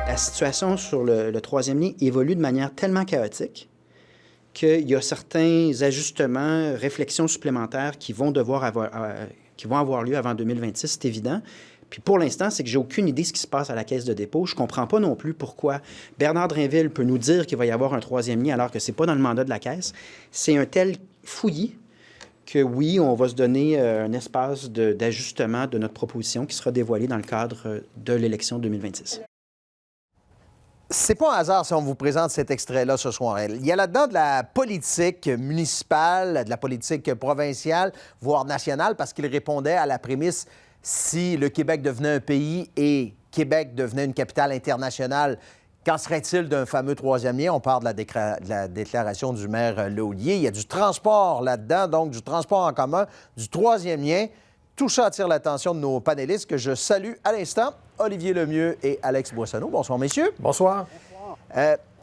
La situation sur le troisième lien évolue de manière tellement chaotique qu'il y a certains ajustements, réflexions supplémentaires qui vont avoir lieu avant 2026, c'est évident. Puis pour l'instant, c'est que j'ai aucune idée de ce qui se passe à la Caisse de dépôt. Je ne comprends pas non plus pourquoi Bernard Drinville peut nous dire qu'il va y avoir un troisième lien alors que ce n'est pas dans le mandat de la Caisse. C'est un tel fouillis que oui, on va se donner un espace d'ajustement de notre proposition qui sera dévoilé dans le cadre de l'élection 2026. C'est pas un hasard si on vous présente cet extrait-là ce soir. Il y a là-dedans de la politique municipale, de la politique provinciale, voire nationale, parce qu'il répondait à la prémisse si le Québec devenait un pays et Québec devenait une capitale internationale, qu'en serait-il d'un fameux troisième lien? On parle de la déclaration du maire Laulier. Il y a du transport là-dedans, donc du transport en commun, du troisième lien. Tout ça attire l'attention de nos panélistes que je salue à l'instant, Olivier Lemieux et Alex Boissonneau. Bonsoir, messieurs. Bonsoir.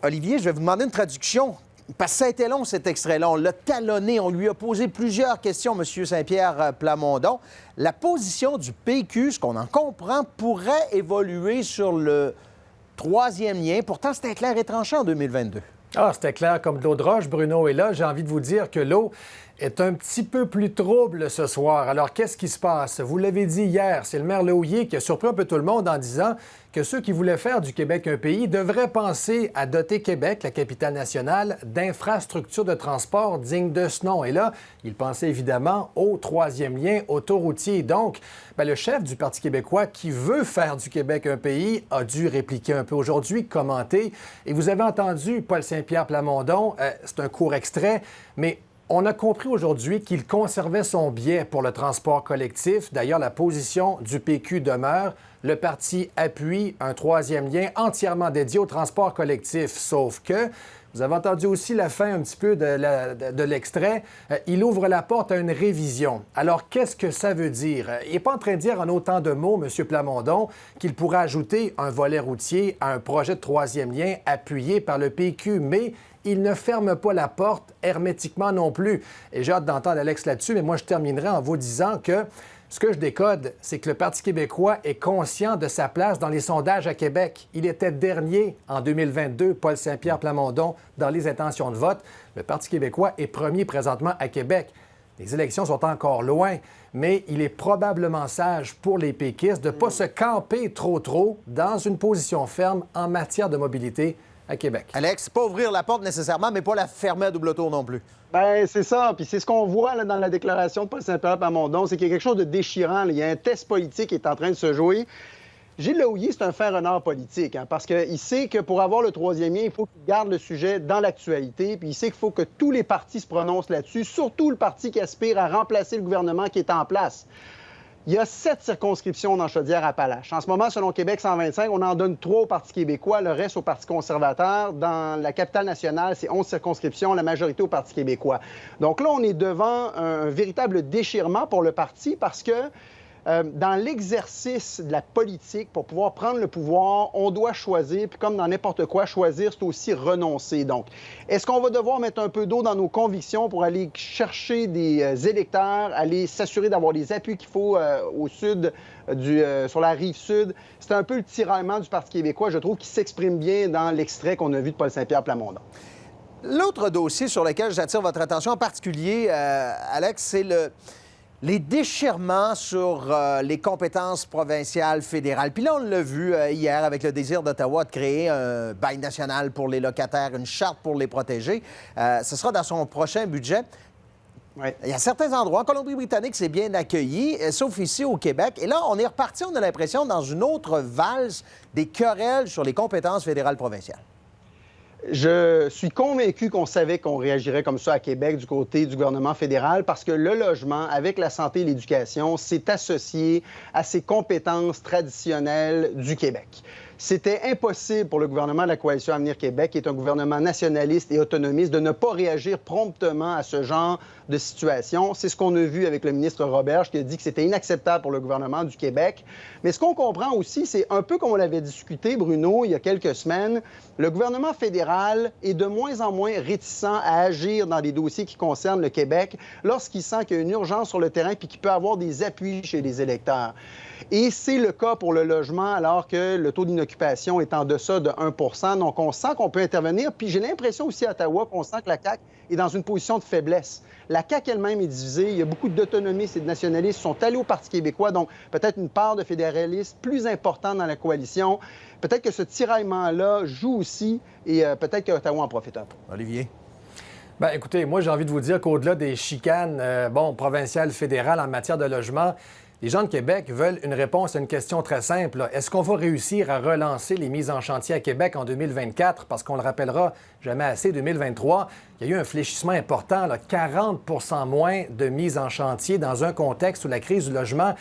Olivier, je vais vous demander une traduction, parce que ça a été long, cet extrait-là. On l'a talonné, on lui a posé plusieurs questions, M. Saint-Pierre Plamondon. La position du PQ, ce qu'on en comprend, pourrait évoluer sur le troisième lien. Pourtant, c'était clair et tranchant en 2022. Ah, c'était clair comme de l'eau de roche, Bruno. Et là, j'ai envie de vous dire que l'eau est un petit peu plus trouble ce soir. Alors, qu'est-ce qui se passe? Vous l'avez dit hier, c'est le maire Laulier qui a surpris un peu tout le monde en disant que ceux qui voulaient faire du Québec un pays devraient penser à doter Québec, la capitale nationale, d'infrastructures de transport dignes de ce nom. Et là, il pensait évidemment au troisième lien autoroutier. Donc, le chef du Parti québécois qui veut faire du Québec un pays a dû répliquer un peu aujourd'hui, commenter. Et vous avez entendu Paul Saint-Pierre Plamondon, c'est un court extrait, mais on a compris aujourd'hui qu'il conservait son biais pour le transport collectif. D'ailleurs, la position du PQ demeure. Le parti appuie un troisième lien entièrement dédié au transport collectif. Sauf que, vous avez entendu aussi la fin un petit peu de l'extrait, il ouvre la porte à une révision. Alors, qu'est-ce que ça veut dire? Il n'est pas en train de dire en autant de mots, M. Plamondon, qu'il pourrait ajouter un volet routier à un projet de troisième lien appuyé par le PQ, mais il ne ferme pas la porte hermétiquement non plus. Et j'ai hâte d'entendre Alex là-dessus, mais moi, je terminerai en vous disant que ce que je décode, c'est que le Parti québécois est conscient de sa place dans les sondages à Québec. Il était dernier en 2022, Paul Saint-Pierre Plamondon, dans les intentions de vote. Le Parti québécois est premier présentement à Québec. Les élections sont encore loin, mais il est probablement sage pour les péquistes de ne pas se camper trop dans une position ferme en matière de mobilité à Québec. Alex, pas ouvrir la porte nécessairement, mais pas la fermer à double tour non plus. Bien, c'est ça. Puis c'est ce qu'on voit là, dans la déclaration de Paul Saint-Pierre Plamondon, c'est qu'il y a quelque chose de déchirant. Là. Il y a un test politique qui est en train de se jouer. Gilles Laulier, c'est un fin renard politique, parce qu'il sait que pour avoir le troisième lien, il faut qu'il garde le sujet dans l'actualité, puis il sait qu'il faut que tous les partis se prononcent là-dessus, surtout le parti qui aspire à remplacer le gouvernement qui est en place. Il y a 7 circonscriptions dans Chaudière-Appalaches. En ce moment, selon Québec 125, on en donne 3 au Parti québécois, le reste au Parti conservateur. Dans la capitale nationale, c'est 11 circonscriptions, la majorité au Parti québécois. Donc là, on est devant un véritable déchirement pour le parti parce que dans l'exercice de la politique, pour pouvoir prendre le pouvoir, on doit choisir, puis comme dans n'importe quoi, choisir, c'est aussi renoncer. Donc, est-ce qu'on va devoir mettre un peu d'eau dans nos convictions pour aller chercher des électeurs, aller s'assurer d'avoir les appuis qu'il faut au sud, sur la rive sud? C'est un peu le tiraillement du Parti québécois, je trouve, qui s'exprime bien dans l'extrait qu'on a vu de Paul Saint-Pierre Plamondon. L'autre dossier sur lequel j'attire votre attention en particulier, Alex, c'est les déchirements sur les compétences provinciales, fédérales. Puis là, on l'a vu hier avec le désir d'Ottawa de créer un bail national pour les locataires, une charte pour les protéger. Ce sera dans son prochain budget. Ouais. Il y a certains endroits, en Colombie-Britannique, c'est bien accueilli, sauf ici au Québec. Et là, on est reparti, on a l'impression, dans une autre valse des querelles sur les compétences fédérales provinciales. Je suis convaincu qu'on savait qu'on réagirait comme ça à Québec du côté du gouvernement fédéral parce que le logement, avec la santé et l'éducation, s'est associé à ces compétences traditionnelles du Québec. C'était impossible pour le gouvernement de la Coalition Avenir Québec, qui est un gouvernement nationaliste et autonomiste, de ne pas réagir promptement à ce genre de situation. C'est ce qu'on a vu avec le ministre Roberge, qui a dit que c'était inacceptable pour le gouvernement du Québec. Mais ce qu'on comprend aussi, c'est un peu comme on l'avait discuté, Bruno, il y a quelques semaines, le gouvernement fédéral est de moins en moins réticent à agir dans des dossiers qui concernent le Québec lorsqu'il sent qu'il y a une urgence sur le terrain puis qu'il peut avoir des appuis chez les électeurs. Et c'est le cas pour le logement, alors que le taux d'inoccupation d'occupation est en deçà de 1 %. Donc, on sent qu'on peut intervenir. Puis j'ai l'impression aussi à Ottawa qu'on sent que la CAQ est dans une position de faiblesse. La CAQ elle-même est divisée. Il y a beaucoup d'autonomistes et de nationalistes qui sont allés au Parti québécois. Donc, peut-être une part de fédéralistes plus importante dans la coalition. Peut-être que ce tiraillement-là joue aussi et peut-être qu'Ottawa en profite un peu. Olivier? Bien, écoutez, moi, j'ai envie de vous dire qu'au-delà des chicanes provinciales, fédérales en matière de logement, les gens de Québec veulent une réponse à une question très simple. Est-ce qu'on va réussir à relancer les mises en chantier à Québec en 2024? Parce qu'on le rappellera jamais assez, 2023, il y a eu un fléchissement important, 40 % moins de mises en chantier dans un contexte où la crise du logement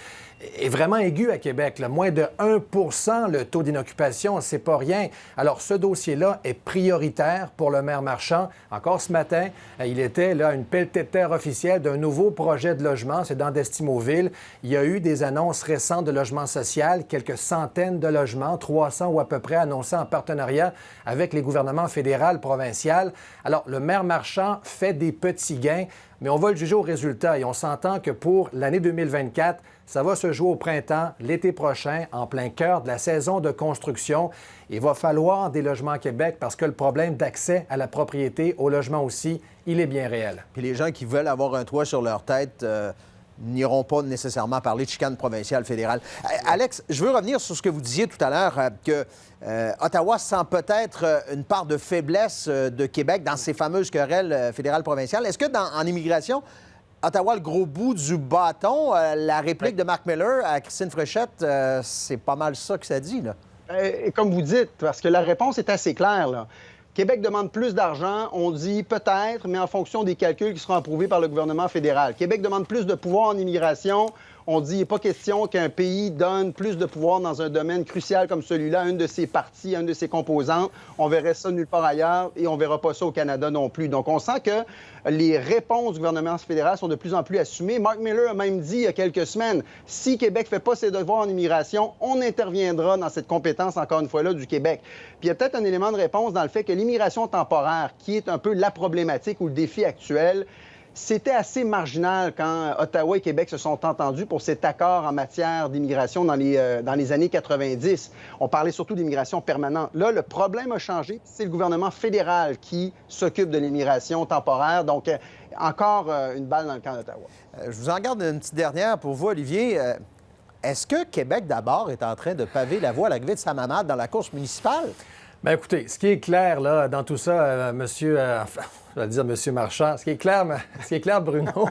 est vraiment aiguë à Québec. Moins de 1 % le taux d'inoccupation, c'est pas rien. Alors, ce dossier-là est prioritaire pour le maire Marchand. Encore ce matin, il était là une pelletée de terre officielle d'un nouveau projet de logement, c'est dans Destimoville. Il y a eu des annonces récentes de logement social, quelques centaines de logements, 300 ou à peu près annoncés en partenariat avec les gouvernements fédéral, provincial. Alors, le maire Marchand fait des petits gains, mais on va le juger au résultat et on s'entend que pour l'année 2024, ça va se jouer au printemps, l'été prochain, en plein cœur de la saison de construction. Il va falloir des logements à Québec parce que le problème d'accès à la propriété, au logement aussi, il est bien réel. Puis les gens qui veulent avoir un toit sur leur tête n'iront pas nécessairement parler de chicane provinciale, fédérale. Alex, je veux revenir sur ce que vous disiez tout à l'heure, que Ottawa sent peut-être une part de faiblesse de Québec dans ces fameuses querelles fédérales-provinciales. Est-ce que en immigration, Ottawa, le gros bout du bâton, la réplique de Marc Miller à Christine Fréchette, c'est pas mal ça que ça dit, là? Et comme vous dites, parce que la réponse est assez claire, là. Québec demande plus d'argent, on dit peut-être, mais en fonction des calculs qui seront approuvés par le gouvernement fédéral. Québec demande plus de pouvoir en immigration, on dit il n'est pas question qu'un pays donne plus de pouvoir dans un domaine crucial comme celui-là, une de ses parties, une de ses composantes. On verrait ça nulle part ailleurs et on ne verra pas ça au Canada non plus. Donc, on sent que les réponses du gouvernement fédéral sont de plus en plus assumées. Marc Miller a même dit il y a quelques semaines, si Québec ne fait pas ses devoirs en immigration, on interviendra dans cette compétence, encore une fois-là, du Québec. Puis il y a peut-être un élément de réponse dans le fait que l'immigration temporaire, qui est un peu la problématique ou le défi actuel, c'était assez marginal quand Ottawa et Québec se sont entendus pour cet accord en matière d'immigration dans les années 90. On parlait surtout d'immigration permanente. Là, le problème a changé. C'est le gouvernement fédéral qui s'occupe de l'immigration temporaire. Donc, encore une balle dans le camp d'Ottawa. Je vous en garde une petite dernière pour vous, Olivier. Est-ce que Québec, d'abord, est en train de paver la voie à l'arrivée de sa mamade dans la course municipale? Bien, écoutez, ce qui est clair, là, dans tout ça, je vais dire monsieur Marchand, ce qui est clair, Bruno,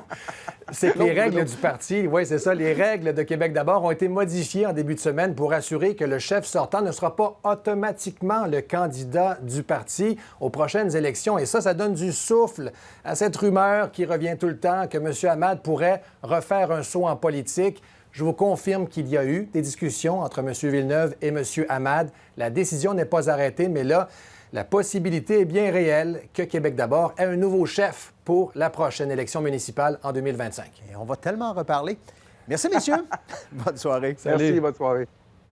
c'est que les règles du parti, oui, c'est ça, les règles de Québec d'abord ont été modifiées en début de semaine pour assurer que le chef sortant ne sera pas automatiquement le candidat du parti aux prochaines élections. Et ça donne du souffle à cette rumeur qui revient tout le temps que M. Hamad pourrait refaire un saut en politique. Je vous confirme qu'il y a eu des discussions entre M. Villeneuve et M. Hamad. La décision n'est pas arrêtée, mais là, la possibilité est bien réelle que Québec d'abord ait un nouveau chef pour la prochaine élection municipale en 2025. Et on va tellement en reparler. Merci, messieurs. Bonne soirée. Merci, bonne soirée.